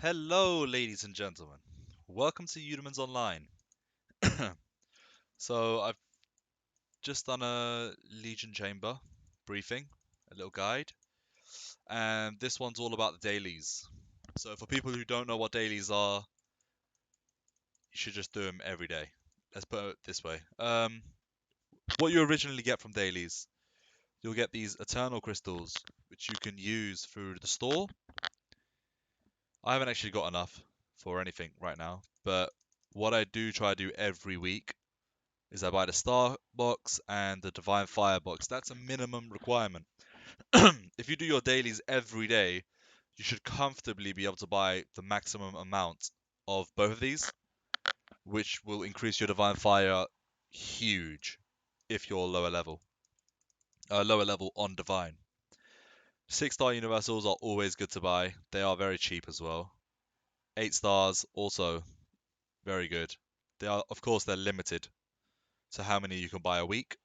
Hello, ladies and gentlemen. Welcome to Eudemons Online. So, I've just done a Legion Chamber briefing, a little guide, and this one's all about the dailies. So, for people who don't know what dailies are, you should just do them every day. Let's put it this way. What you originally get from dailies, you'll get these eternal crystals, which you can use through the store. I haven't actually got enough for anything right now, but what I do try to do every week is I buy the Star box and the Divine Fire box. That's a minimum requirement. If you do your dailies every day, you should comfortably be able to buy the maximum amount of both of these, which will increase your Divine Fire huge if you're lower level on Divine. 6-star Universals are always good to buy. They are very cheap as well. 8 stars also very good. They are, of course, they're limited to how many you can buy a week.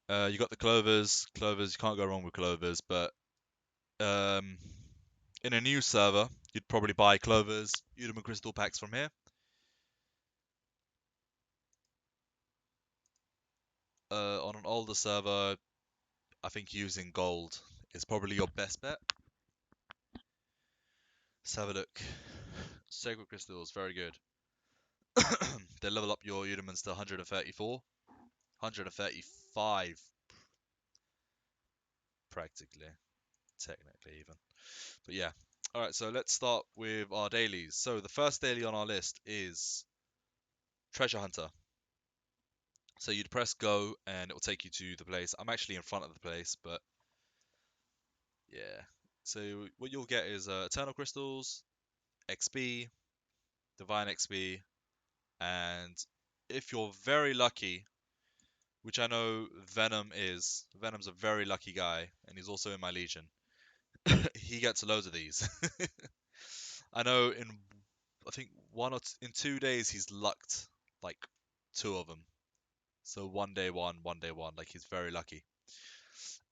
You got the clovers. Clovers, you can't go wrong with clovers. But um, in a new server, you'd probably buy clovers, Eudemon crystal packs from here. On an older server, I think using gold is probably your best bet. Let's have a look. Sacred crystals, very good. They level up your Eudemons to 134, 135 practically, technically even. But yeah. Alright, so let's start with our dailies. So the first daily on our list is Treasure Hunter. So you'd press go and it will take you to the place. I'm actually in front of the place, but yeah. So what you'll get is Eternal Crystals, XP, Divine XP, and if you're very lucky, which I know Venom's a very lucky guy, and he's also in my Legion. He gets loads of these. I know I think in 2 days he's lucked like two of them. So one day one, like he's very lucky.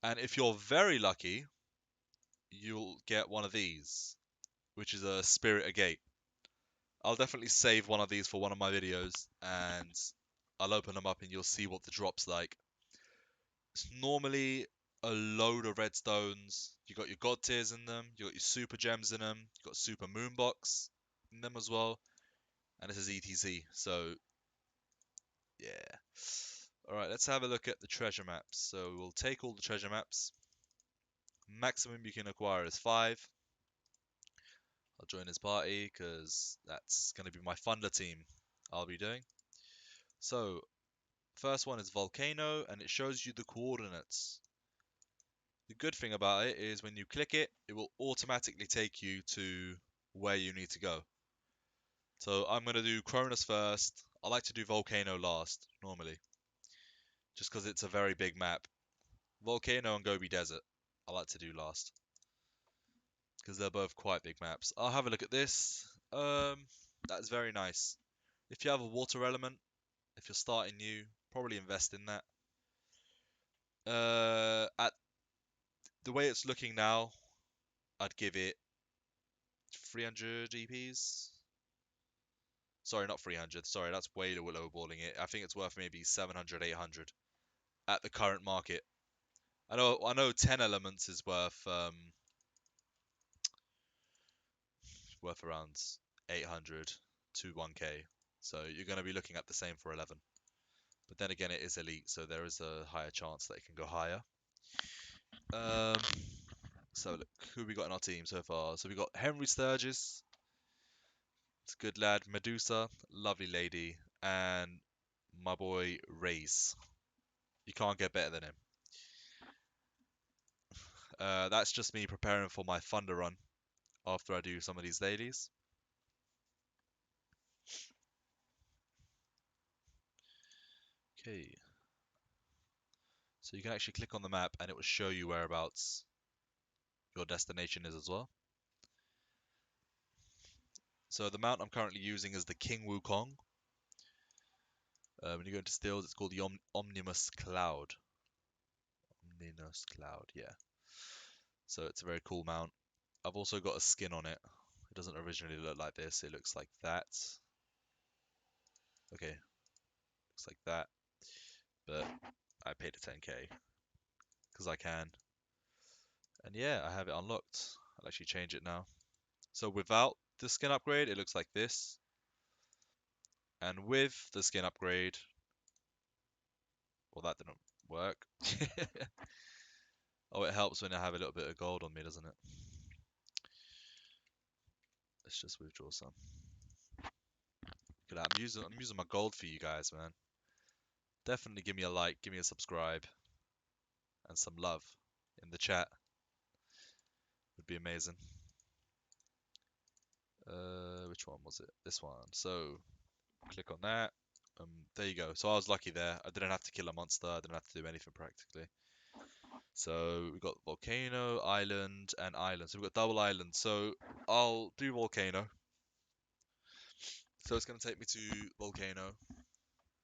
And if you're very lucky, you'll get one of these, which is a Spirit Agate. I'll definitely save one of these for one of my videos, and I'll open them up and you'll see what the drop's like. It's normally a load of redstones. You got your god tiers in them, you got your super gems in them, you got super moonbox in them as well, and this is ETC. So yeah. All right, let's have a look at the treasure maps. So we'll take all the treasure maps. Maximum you can acquire is 5. I'll join his party because that's going to be my funder team I'll be doing. So, first one is Volcano, and it shows you the coordinates. The good thing about it is when you click it, it will automatically take you to where you need to go. So I'm going to do Cronus first. I like to do Volcano last, normally, just because it's a very big map. Volcano and Gobi Desert, I like to do last, because they're both quite big maps. I'll have a look at this. That's very nice. If you have a water element, if you're starting new, probably invest in that. At the way it's looking now, I'd give it 300 EPs. Sorry, not 300. Sorry, that's way lowballing it. I think it's worth maybe 700, 800 at the current market. I know 10 elements is worth around 800 to 1k. So you're going to be looking at the same for 11. But then again, it is elite, so there is a higher chance that it can go higher. Um, so look, who we got in our team so far? So we got Henry Sturgis, it's a good lad. Medusa, lovely lady, and my boy Race. You can't get better than him. That's just me preparing for my Thunder run after I do some of these dailies. Okay, so you can actually click on the map and it will show you whereabouts your destination is as well. So the mount I'm currently using is the King Wukong. When you go into stills, it's called the Omnimus Cloud. Omnimus Cloud, yeah. So it's a very cool mount. I've also got a skin on it, It doesn't originally look like this. It looks like that. Okay, looks like that. But I paid a 10k because I can. And yeah, I have it unlocked. I'll actually change it now. So without the skin upgrade, it looks like this. And with the skin upgrade, well, that didn't work. Oh, it helps when I have a little bit of gold on me, doesn't it? Let's just withdraw some. Look at that. I'm using my gold for you guys, man. Definitely give me a like, give me a subscribe, and some love in the chat. Would be amazing. Which one was it? This one. So click on that. There you go. So I was lucky there. I didn't have to kill a monster. I didn't have to do anything practically. So we got volcano, island, and island. So we've got double island. So I'll do volcano. So it's going to take me to volcano.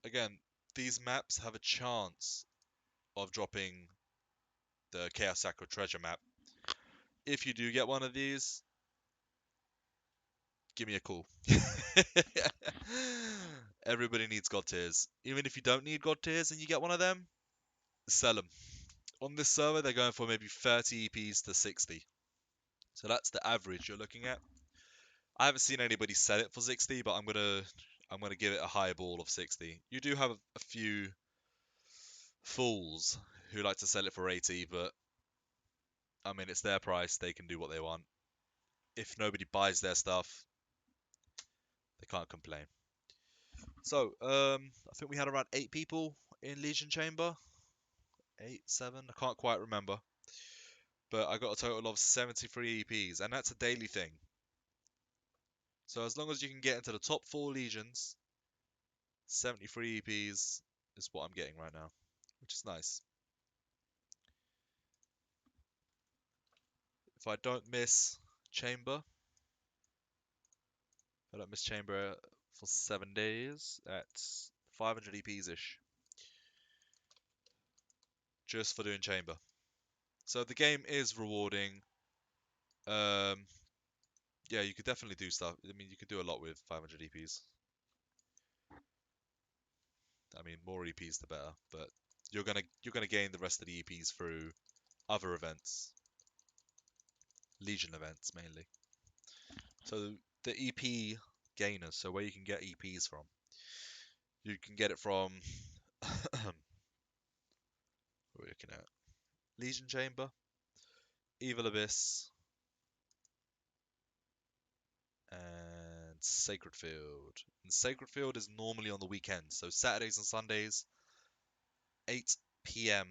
Again, these maps have a chance of dropping the Chaos Sacro treasure map. If you do get one of these, give me a call. Everybody needs god tiers. Even if you don't need god tiers and you get one of them, sell them. On this server, they're going for maybe 30 EPs to 60. So that's the average you're looking at. I haven't seen anybody sell it for 60, but I'm gonna give it a high ball of 60. You do have a few fools who like to sell it for 80, but I mean it's their price, they can do what they want. If nobody buys their stuff, they can't complain. So, I think we had around 8 people in Legion Chamber. 8, 7, I can't quite remember. But I got a total of 73 EPs, and that's a daily thing. So as long as you can get into the top 4 Legions, 73 EPs is what I'm getting right now, which is nice. If I don't miss Chamber, if I don't miss Chamber for 7 days, that's 500 EPs-ish. Just for doing Chamber. So the game is rewarding. Um, yeah, you could definitely do stuff. I mean, you could do a lot with 500 EPs. I mean, more EPs the better, but you're gonna gain the rest of the EPs through other events, Legion events mainly. So the EP gainers, so where you can get EPs from, you can get it from. We're looking at Legion Chamber, Evil Abyss, and Sacred Field. And Sacred Field is normally on the weekends, so Saturdays and Sundays, 8 p.m.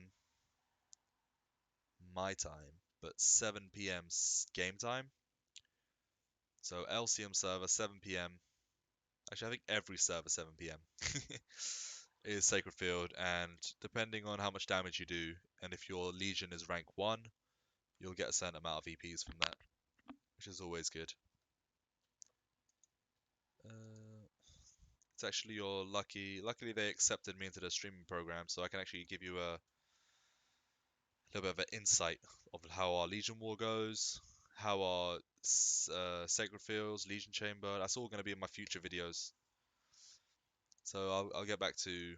my time, but 7 p.m. game time. So LCM server 7 p.m. Actually, I think every server 7 p.m. is Sacred Field, and depending on how much damage you do, and if your Legion is rank 1, you'll get a certain amount of EPs from that, which is always good. It's actually your luckily they accepted me into the streaming program, so I can actually give you a little bit of an insight of how our Legion War goes, how our Sacred Fields, Legion Chamber, that's all going to be in my future videos. So I'll get back to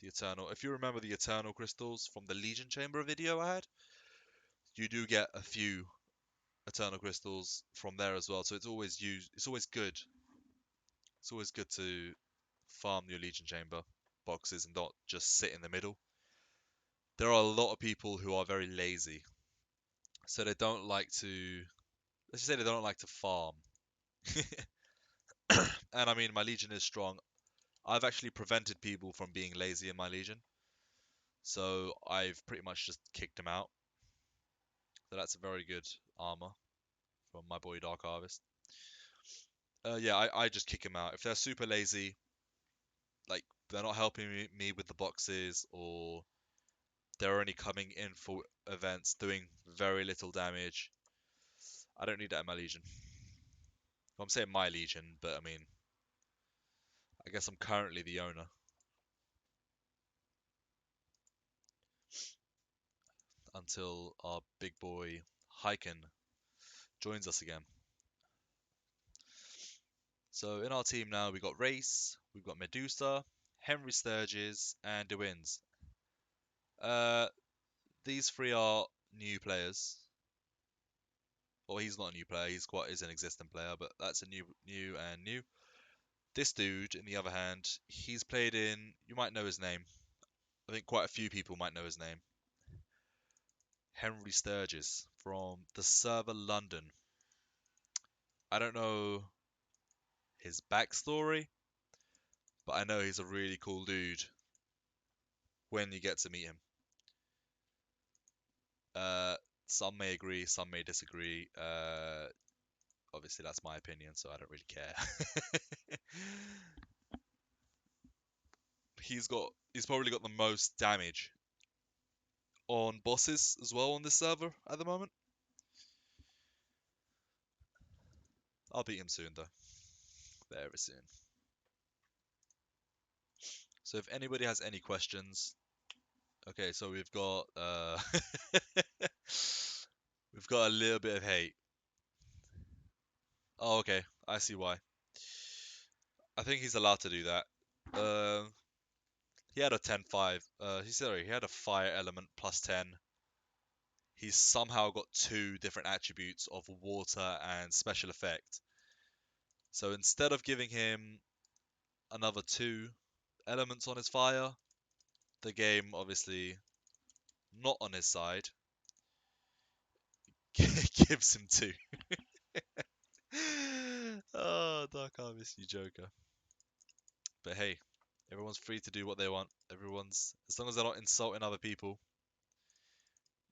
the Eternal. If you remember the Eternal Crystals from the Legion Chamber video I had, you do get a few Eternal Crystals from there as well. So it's always good. It's always good to farm your Legion Chamber boxes and not just sit in the middle. There are a lot of people who are very lazy. So they don't like to, let's just say they don't like to farm. And I mean, my Legion is strong. I've actually prevented people from being lazy in my Legion. So I've pretty much just kicked them out. So that's a very good armor from my boy Dark Harvest. Yeah, I just kick them out. If they're super lazy, like they're not helping me with the boxes, or they're only coming in for events doing very little damage, I don't need that in my Legion. Well, I'm saying my Legion, but I mean, I guess I'm currently the owner. Until our big boy Hyken joins us again. So in our team now, we got Race, we've got Medusa, Henry Sturgis, and DeWins. Uh, these three are new players. Well, he's not a new player. He's an existing player, but that's a new. This dude, in the other hand, he's played in. You might know his name. I think quite a few people might know his name. Henry Sturgis from the server London. I don't know his backstory, but I know he's a really cool dude when you get to meet him. Uh, some may agree, some may disagree. Obviously, that's my opinion, so I don't really care. He's probably got the most damage on bosses as well on this server at the moment. I'll beat him soon though, very soon. So if anybody has any questions, okay, so we've got we've got a little bit of hate. Oh, okay, I see why. I think he's allowed to do that. He had a 10-5. He had a fire element plus 10. He's somehow got two different attributes of water and special effect. So instead of giving him another two elements on his fire, the game obviously not on his side gives him two. Oh, Dark Harvest, you joker. But hey, everyone's free to do what they want. As long as they're not insulting other people,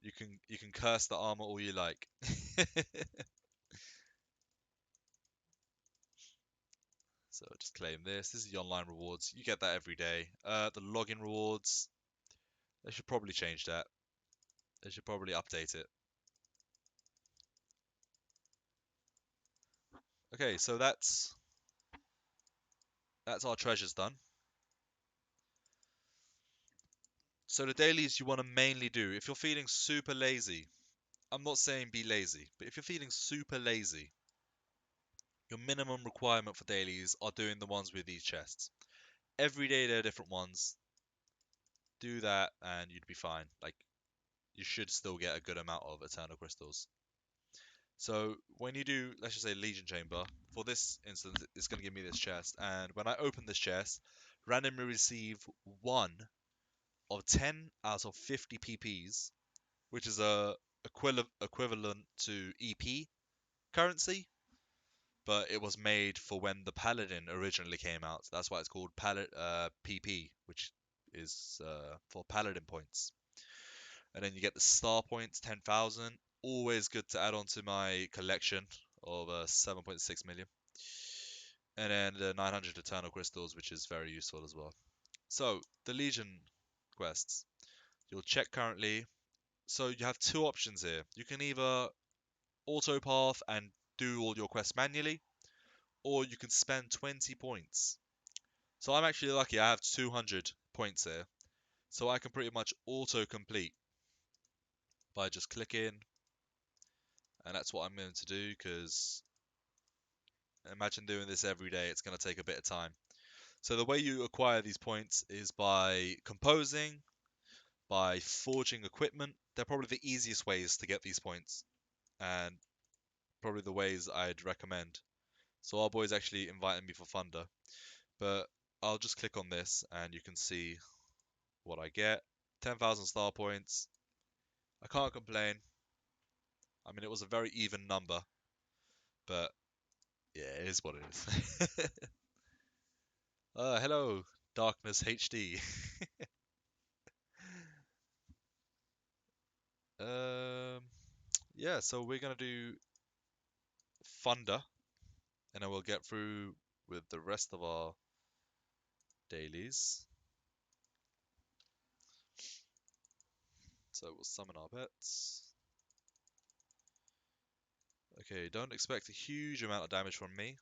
you can curse the armor all you like. So just claim this. This is the online rewards. You get that every day. The login rewards, they should probably change that. They should probably update it. Okay, so that's our treasures done. So the dailies you want to mainly do, if you're feeling super lazy, I'm not saying be lazy, but if you're feeling super lazy, your minimum requirement for dailies are doing the ones with these chests. Every day there are different ones. Do that and you'd be fine. Like, you should still get a good amount of eternal crystals. So when you do, let's just say Legion Chamber, for this instance, it's going to give me this chest. And when I open this chest, randomly receive 1 of 10 out of 50 PPs, which is a equivalent to EP currency, but it was made for when the Paladin originally came out. That's why it's called PP, which is for Paladin points. And then you get the star points, 10,000. Always good to add on to my collection of 7.6 million. And then the 900 Eternal Crystals, which is very useful as well. So, the Legion quests. You'll check currently. So, you have two options here. You can either autopath and do all your quests manually, or you can spend 20 points. So, I'm actually lucky. I have 200 points here. So, I can pretty much auto-complete by just clicking. And that's what I'm going to do, because imagine doing this every day. It's going to take a bit of time. So the way you acquire these points is by composing, by forging equipment. They're probably the easiest ways to get these points, and probably the ways I'd recommend. So our boy's actually inviting me for Thunder, but I'll just click on this and you can see what I get. 10,000 star points. I can't complain. I mean, it was a very even number, but yeah, it is what it is. Hello, Darkness HD. Um, yeah, so we're gonna do Thunder, and then we'll get through with the rest of our dailies. So we'll summon our pets. Okay, don't expect a huge amount of damage from me.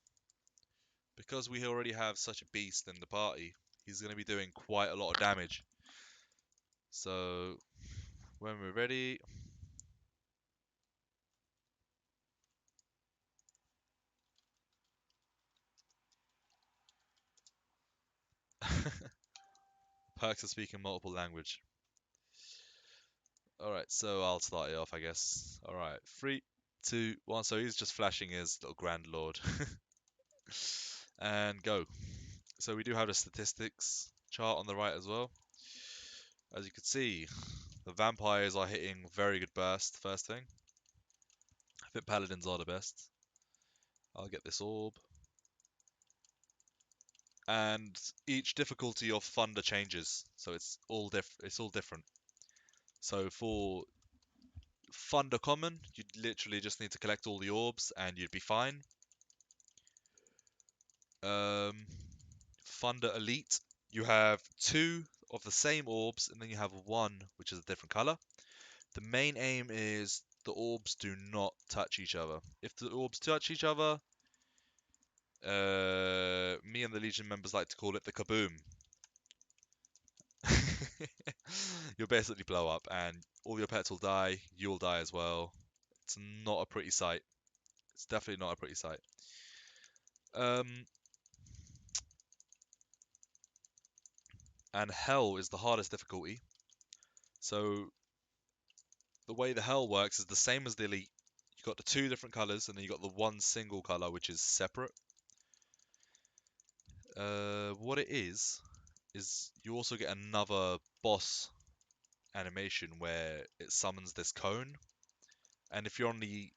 Because we already have such a beast in the party, he's going to be doing quite a lot of damage. So, when we're ready... Perks of speaking multiple language. Alright, so I'll start it off, I guess. Alright, 3, 2, 1. So he's just flashing his little Grand Lord. And go. So we do have the statistics chart on the right as well. As you can see, the vampires are hitting very good burst, first thing. I think paladins are the best. I'll get this orb. And each difficulty of thunder changes, so it's all different. So for thunder common, you literally just need to collect all the orbs and you'd be fine. Thunder elite, you have 2 of the same orbs and then you have 1 which is a different color. The main aim is the orbs do not touch each other. If the orbs touch each other, me and the Legion members like to call it the kaboom. You'll basically blow up and all your pets will die, you'll die as well. It's not a pretty sight. It's definitely not a pretty sight. And Hell is the hardest difficulty. So the way the Hell works is the same as the Elite. You've got the 2 different colours and then you've got the 1 single colour which is separate. What it is you also get another boss animation where it summons this cone. And if you're on the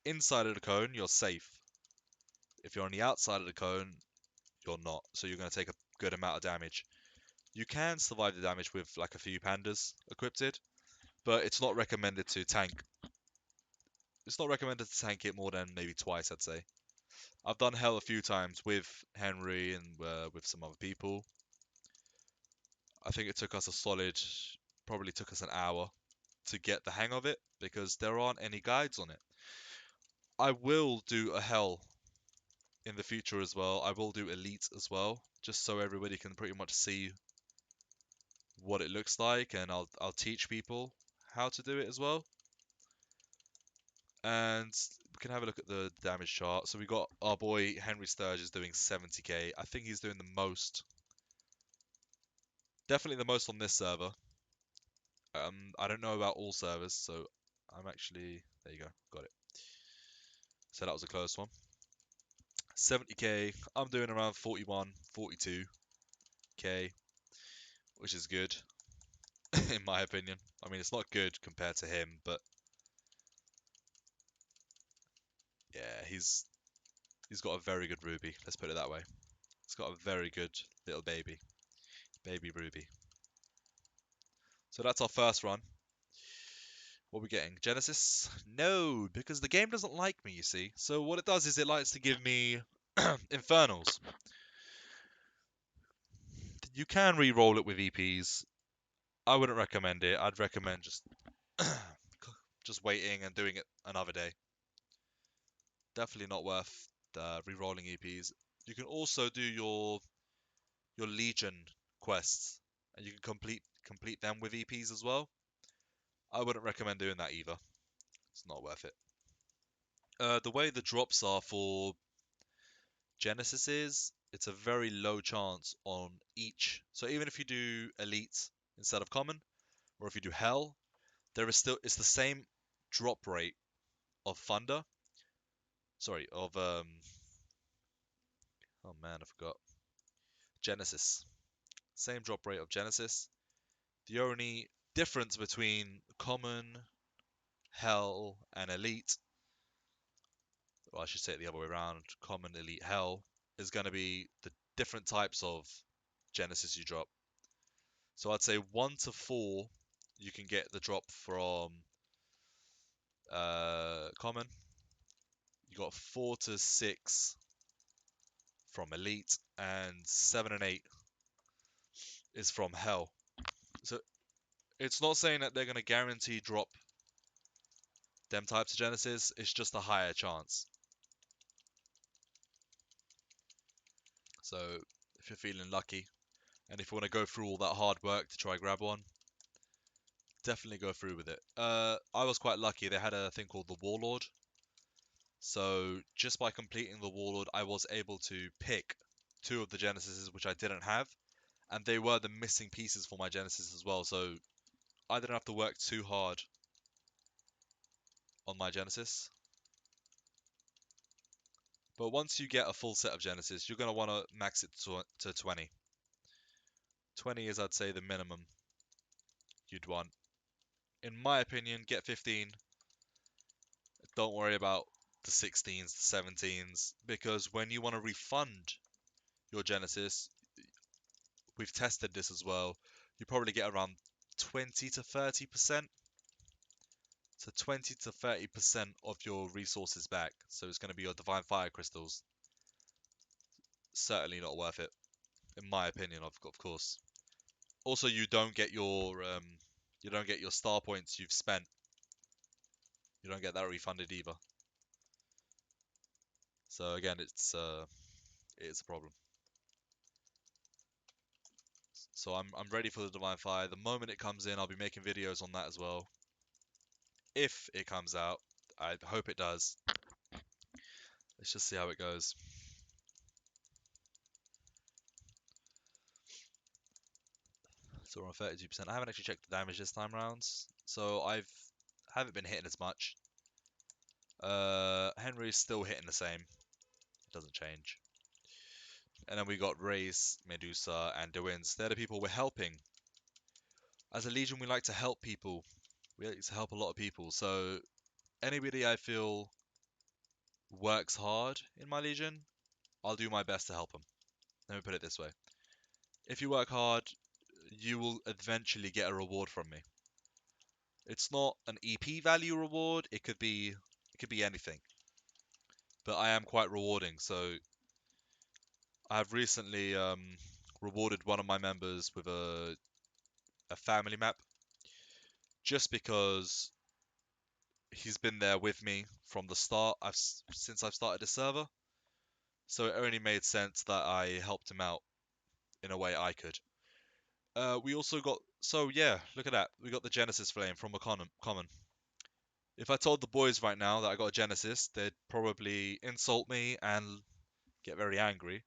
inside of the cone, you're safe. If you're on the outside of the cone, you're not. So you're going to take a good amount of damage. You can survive the damage with like a few pandas equipped, but it's not recommended to tank. It's not recommended to tank it more than maybe twice, I'd say. I've done Hell a few times with Henry and with some other people. I think it took us probably took us an hour to get the hang of it because there aren't any guides on it. I will do a Hell in the future as well. I will do Elite as well, just so everybody can pretty much see what it looks like, and I'll teach people how to do it as well. And we can have a look at the damage chart. So we got our boy Henry Sturge is doing 70k. I think he's doing the most. Definitely the most on this server. I don't know about all servers, so I'm actually... There you go, got it. So that was a close one. 70k, I'm doing around 41, 42k, which is good, in my opinion. I mean, it's not good compared to him, but yeah, he's got a very good Ruby, let's put it that way. He's got a very good little baby Ruby. So that's our first run. What are we getting? Genesis? No, because the game doesn't like me, you see. So what it does is it likes to give me Infernals. You can re-roll it with EPs. I wouldn't recommend it. I'd recommend just waiting and doing it another day. Definitely not worth re-rolling EPs. You can also do your Legion quests, and you can complete them with EPs as well. I wouldn't recommend doing that either. It's not worth it. The way the drops are for Genesis is, it's a very low chance on each. So even if you do Elite instead of Common, or if you do Hell, it's the same drop rate of Thunder. Sorry, of oh man, I forgot. Genesis. Same drop rate of Genesis. The only difference between Common, Hell, and Elite, or I should say it the other way around, Common, Elite, Hell, is going to be the different types of Genesis you drop. So I'd say 1 to 4, you can get the drop from Common. You got 4 to 6 from Elite, and 7 and 8 is from Hell. So it's not saying that they're going to guarantee drop them types of Genesis, it's just a higher chance. So if you're feeling lucky, and if you want to go through all that hard work to try grab one, definitely go through with it. I was quite lucky, they had a thing called the Warlord. So just by completing the Warlord, I was able to pick 2 of the Genesises which I didn't have, and they were the missing pieces for my Genesis as well. So I didn't have to work too hard on my Genesis. But once you get a full set of Genesis, you're going to want to max it to 20. 20 is, I'd say, the minimum you'd want. In my opinion, get 15. Don't worry about the 16s, the 17s, because when you want to refund your Genesis, we've tested this as well, you probably get around 20 to 30%. So 20 to 30% of your resources back. So it's going to be your Divine Fire Crystals. Certainly not worth it, in my opinion, of course. Also, you don't get your star points you've spent. You don't get that refunded either. So again, it's a problem. So I'm ready for the Divine Fire. The moment it comes in, I'll be making videos on that as well. If it comes out, I hope it does. Let's just see how it goes. So we're on 32%. I haven't actually checked the damage this time round, so haven't been hitting as much. Henry's still hitting the same. It doesn't change. And then we got Race, Medusa, and Dewins. They're the people we're helping. As a Legion, we like to help people. We like to help a lot of people. So anybody I feel works hard in my Legion, I'll do my best to help them. Let me put it this way. If you work hard, you will eventually get a reward from me. It's not an EP value reward. It could be anything. But I am quite rewarding. So I have recently rewarded one of my members with a family map, just because he's been there with me from the start. Since I've started the server, so it only made sense that I helped him out in a way I could. We also got, so yeah, look at that. We got the Genesis Flame from a common. If I told the boys right now that I got a Genesis, they'd probably insult me and get very angry,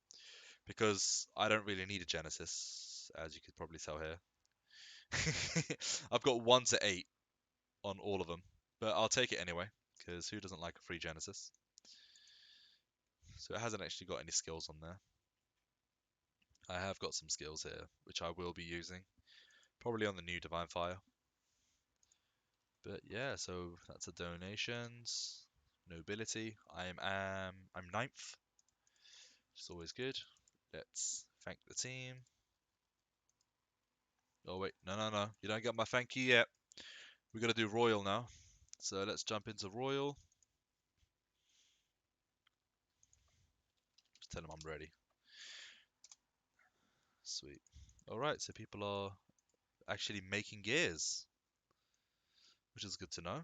because I don't really need a Genesis, as you could probably tell here. I've got 1 to 8 on all of them, but I'll take it anyway, because who doesn't like a free Genesis? So it hasn't actually got any skills on there. I have got some skills here, which I will be using, probably on the new Divine Fire. But yeah, so that's the donations. Nobility. I'm ninth, which is always good. Let's thank the team. Oh wait, no, you don't get my thank you yet. We gotta do Royal now. So let's jump into Royal. Just tell them I'm ready. Sweet. Alright, so people are actually making gears, which is good to know.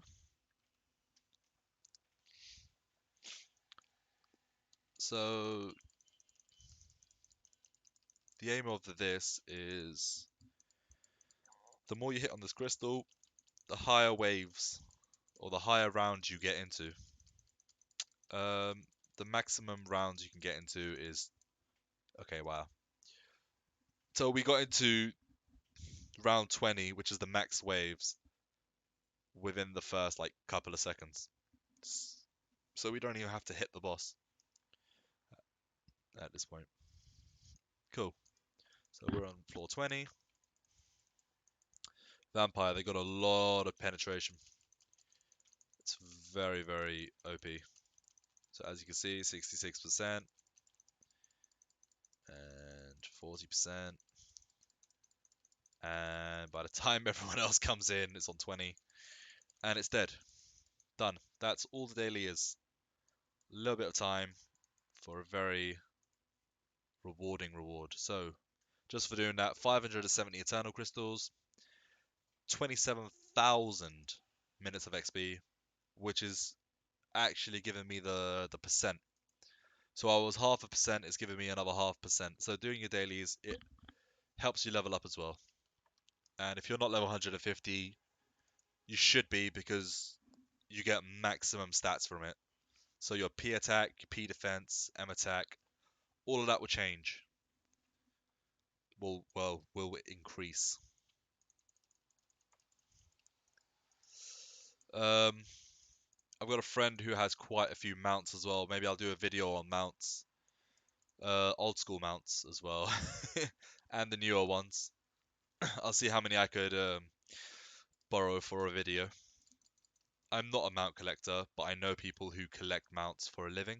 So the aim of this is, the more you hit on this crystal, the higher waves or the higher rounds you get into. The maximum rounds you can get into is, okay, wow. So we got into round 20, which is the max waves, within the first like couple of seconds. So we don't even have to hit the boss at this point. Cool. So we're on floor 20. Vampire, they got a lot of penetration. It's very, very OP. So as you can see, 66% and 40%. And by the time everyone else comes in, it's on 20. And it's dead. Done. That's all the daily is. A little bit of time for a very rewarding reward. So, just for doing that, 570 Eternal Crystals, 27,000 minutes of XP, which is actually giving me the percent. So I was 0.5%, it's giving me another 0.5%. So doing your dailies, it helps you level up as well. And if you're not level 150, you should be, because you get maximum stats from it. So your P attack, your P defense, M attack, all of that will change. will increase. Um, I've got a friend who has quite a few mounts as well. Maybe I'll do a video on mounts, old school mounts as well, and the newer ones. I'll see how many I could borrow for a video. I'm not a mount collector, but I know people who collect mounts for a living.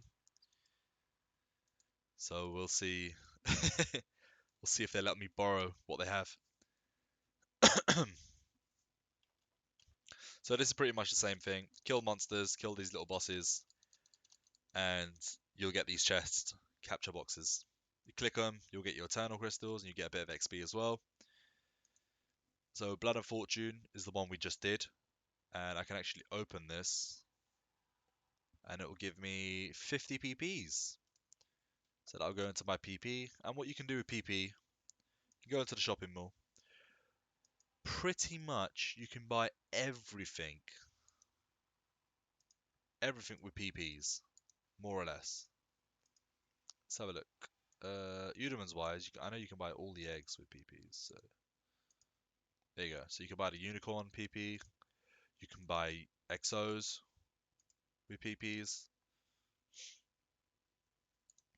So we'll see. We'll see if they let me borrow what they have. So this is pretty much the same thing. Kill monsters, kill these little bosses, and you'll get these chests, capture boxes. You click them, you'll get your eternal crystals, and you get a bit of XP as well. So Blood of Fortune is the one we just did, and I can actually open this, and it will give me 50 PPs. So that'll go into my PP, and what you can do with PP, you can go into the shopping mall. Pretty much, you can buy everything with PPs, more or less. Let's have a look. Eudemons wise, I know you can buy all the eggs with PPs. So there you go. So you can buy the unicorn PP. You can buy exos with PPs.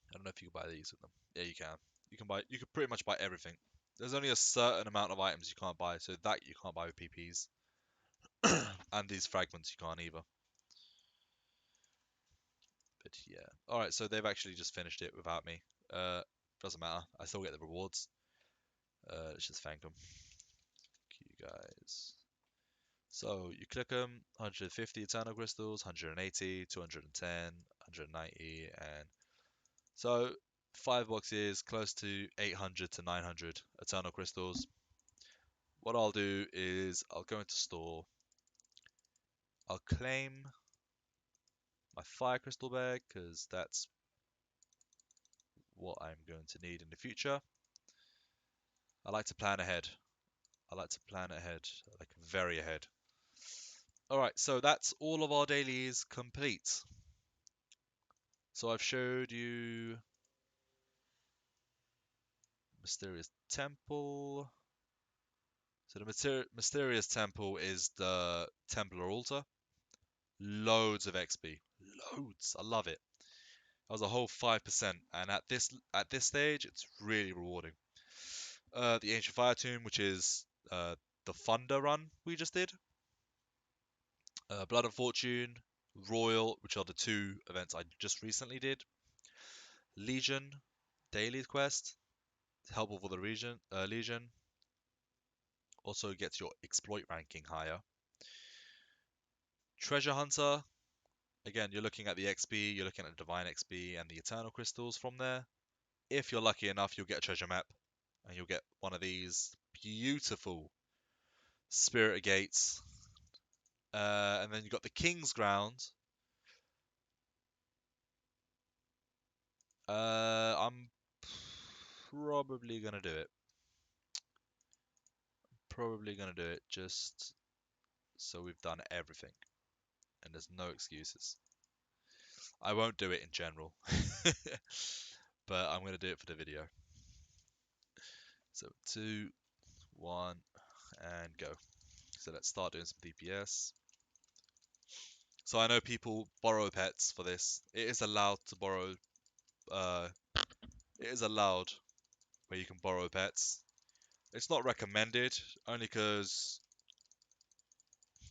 I don't know if you can buy these with them. Yeah, you can. You can pretty much buy everything. There's only a certain amount of items you can't buy, so that you can't buy with PPs. And these fragments you can't either. But yeah. Alright, so they've actually just finished it without me. Doesn't matter. I still get the rewards. Let's just thank them. Thank you guys. So you click them, 150 eternal crystals, 180, 210, 190, and so 5 boxes, close to 800 to 900 eternal crystals. What I'll do is I'll go into store, I'll claim my fire crystal bag because that's what I'm going to need in the future. I like to plan ahead. Like very ahead. Alright, so that's all of our dailies complete. So I've showed you Mysterious Temple. So the Mysterious Temple is the Templar altar. Loads of XP. Loads. I love it. That was a whole 5%, and at this stage, it's really rewarding. The Ancient Fire Tomb, which is the Thunder run we just did. Blood of Fortune, Royal, which are the 2 events I just recently did. Legion, Daily Quest, helpful for the Legion. Also gets your exploit ranking higher. Treasure Hunter, again, you're looking at the XP, you're looking at the Divine XP and the Eternal Crystals from there. If you're lucky enough, you'll get a treasure map, and you'll get one of these beautiful Spirit Gates. And then you've got the King's Ground. I'm probably going to do it. Just so we've done everything. And there's no excuses. I won't do it in general. But I'm going to do it for the video. So 2, 1, and go. So let's start doing some DPS. So I know people borrow pets for this. It is allowed to borrow. It is allowed where you can borrow pets. It's not recommended, only because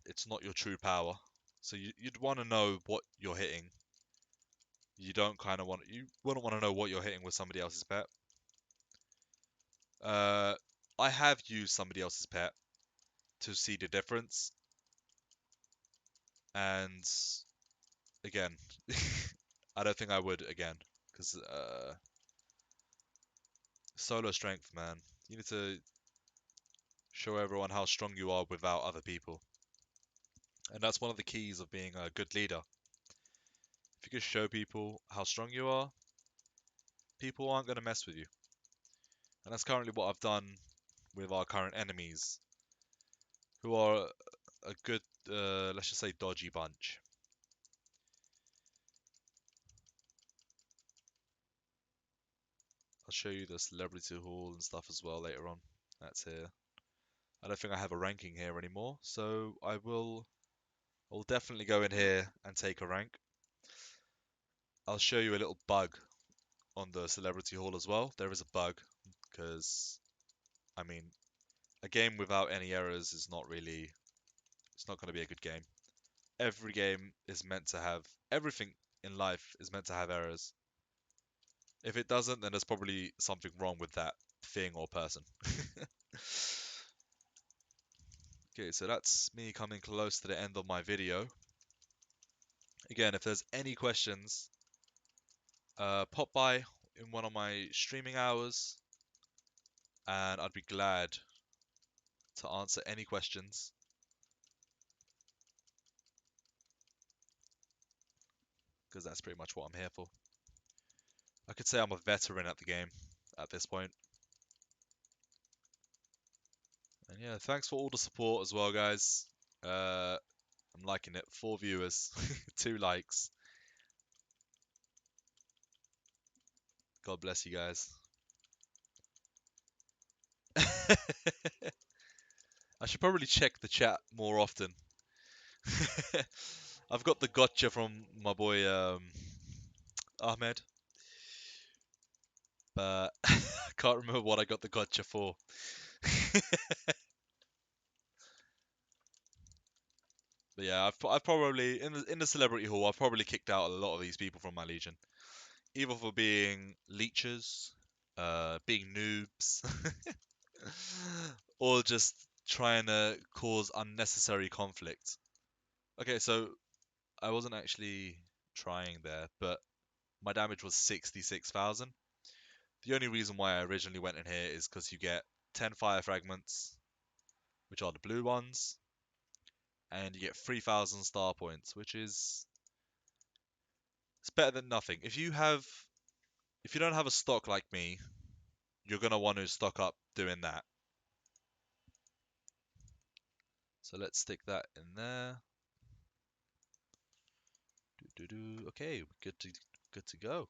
it's not your true power. So you'd want to know what you're hitting. You wouldn't want to know what you're hitting with somebody else's pet. I have used somebody else's pet to see the difference. And again, I don't think I would again, because solo strength, man. You need to show everyone how strong you are without other people. And that's one of the keys of being a good leader. If you can show people how strong you are, people aren't going to mess with you. And that's currently what I've done with our current enemies, who are a good, let's just say, dodgy bunch. I'll show you the celebrity hall and stuff as well later on. That's here. I don't think I have a ranking here anymore, so I'll definitely go in here and take a rank. I'll show you a little bug on the celebrity hall as well. There is a bug because, I mean, a game without any errors is not really, it's not going to be a good game. Every game is meant to have, everything in life is meant to have errors. If it doesn't, then there's probably something wrong with that thing or person. Okay, so that's me coming close to the end of my video. Again, if there's any questions, pop by in one of my streaming hours, and I'd be glad to answer any questions. Because that's pretty much what I'm here for. I could say I'm a veteran at the game at this point. And yeah, thanks for all the support as well, guys. I'm liking it. 4 viewers, 2 likes. God bless you guys. I should probably check the chat more often. I've got the gotcha from my boy Ahmed, but I can't remember what I got the gotcha for. But yeah, I've probably in the celebrity hall I've probably kicked out a lot of these people from my legion, either for being leechers, being noobs, or just trying to cause unnecessary conflict. Okay, so I wasn't actually trying there, but my damage was 66,000. The only reason why I originally went in here is because you get 10 fire fragments, which are the blue ones, and you get 3,000 star points, which is it's better than nothing. If you don't have a stock like me, you're gonna want to stock up doing that. So let's stick that in there. Okay, good to go.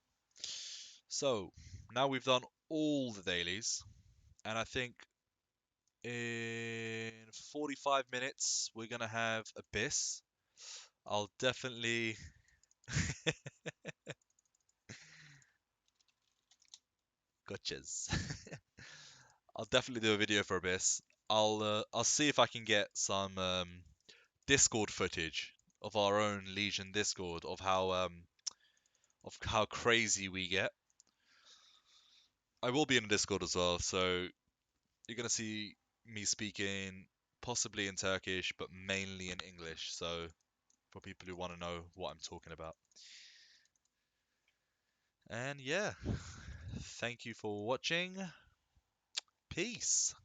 So now we've done all the dailies, and I think in 45 minutes we're gonna have Abyss. I'll definitely gotchas. I'll definitely do a video for Abyss. I'll see if I can get some Discord footage of our own Legion Discord of how crazy we get. I will be in Discord as well, so you're gonna see me speaking possibly in Turkish, but mainly in English. So for people who want to know what I'm talking about. And yeah, thank you for watching. Peace.